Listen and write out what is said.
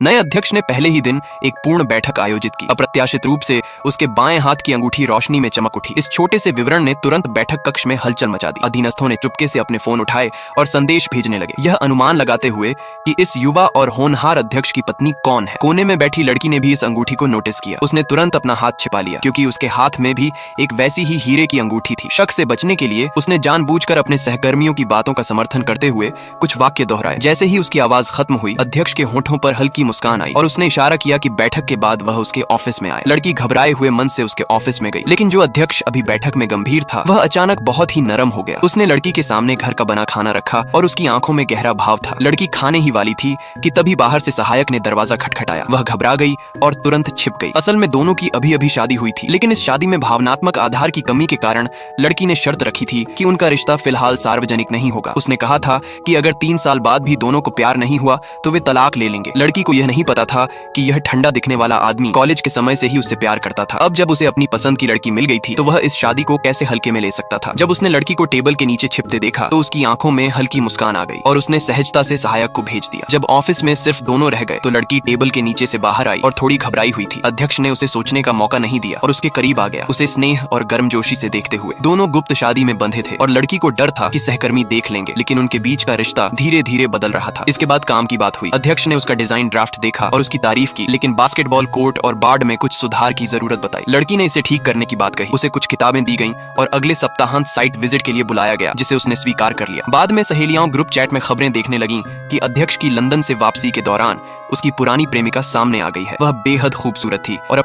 नए अध्यक्ष ने पहले ही दिन एक पूर्ण बैठक आयोजित की। अप्रत्याशित रूप से उसके बाएं हाथ की अंगूठी रोशनी में चमक उठी। इस छोटे से विवरण ने तुरंत बैठक कक्ष में हलचल मचा दी। अधीनस्थों ने चुपके से अपने फोन उठाए और संदेश भेजने लगे, यह अनुमान लगाते हुए कि इस युवा और होनहार अध्यक्ष की पत्नी कौन है। कोने में बैठी लड़की ने भी इस अंगूठी को नोटिस किया। उसने तुरंत अपना हाथ छिपा लिया, क्योंकि उसके हाथ में भी एक वैसी ही हीरे की अंगूठी थी। शक से बचने के लिए उसने जानबूझकर अपने सहकर्मियों की बातों का समर्थन करते हुए कुछ वाक्य दोहराए। जैसे ही उसकी आवाज खत्म हुई, अध्यक्ष के होठों पर हल्की मुस्कान आई और उसने इशारा किया कि बैठक के बाद वह उसके ऑफिस में आए। लड़की घबराए हुए मन से उसके ऑफिस में गई, लेकिन जो अध्यक्ष अभी बैठक में गंभीर था, वह अचानक बहुत ही नरम हो गया। उसने लड़की के सामने घर का बना खाना रखा और उसकी आंखों में गहरा भाव था। लड़की खाने ही वाली थी कि तभी बाहर से सहायक ने दरवाजा खटखटाया। वह घबरा गई और तुरंत छिप गई। असल में दोनों की अभी अभी शादी हुई थी, लेकिन इस शादी में भावनात्मक आधार की कमी के कारण लड़की ने शर्त रखी थी कि उनका रिश्ता फिलहाल सार्वजनिक नहीं होगा। उसने कहा था कि अगर 3 साल बाद भी दोनों को प्यार नहीं हुआ तो वे तलाक ले लेंगे। लड़की को यह नहीं पता था कि यह ठंडा दिखने वाला आदमी कॉलेज के समय से ही उससे प्यार करता था। अब जब उसे अपनी पसंद की लड़की मिल गई थी तो वह इस शादी को कैसे हल्के में ले सकता था। जब उसने लड़की को टेबल के नीचे छिपते देखा तो उसकी आंखों में हल्की मुस्कान आ गई और उसने सहजता से सहायक को भेज दिया। जब ऑफिस में सिर्फ दोनों रह गए तो लड़की टेबल के नीचे से बाहर आई और थोड़ी घबराई हुई थी। अध्यक्ष ने उसे सोचने का मौका नहीं दिया और उसके करीब आ गया, उसे स्नेह और गर्मजोशी से देखते हुए। दोनों गुप्त शादी में बंधे थे और लड़की को डर था कि सहकर्मी देख लेंगे, लेकिन उनके बीच का रिश्ता धीरे धीरे बदल रहा था। इसके बाद काम की बात हुई। अध्यक्ष ने उसका डिजाइन ड्राफ्ट देखा और उसकी तारीफ की, लेकिन बास्केटबॉल कोर्ट और बार्ड में कुछ सुधार की जरूरत बताई। लड़की ने इसे ठीक करने की बात कही। उसे कुछ किताबें दी गईं और अगले सप्ताहांत साइट विजिट के लिए बुलाया गया, जिसे उसने स्वीकार कर लिया। बाद में सहेलियां ग्रुप चैट में खबरें देखने लगीं कि अध्यक्ष की लंदन से वापसी के दौरान उसकी पुरानी प्रेमिका सामने आ गई है। वह बेहद खूबसूरत थी और अपने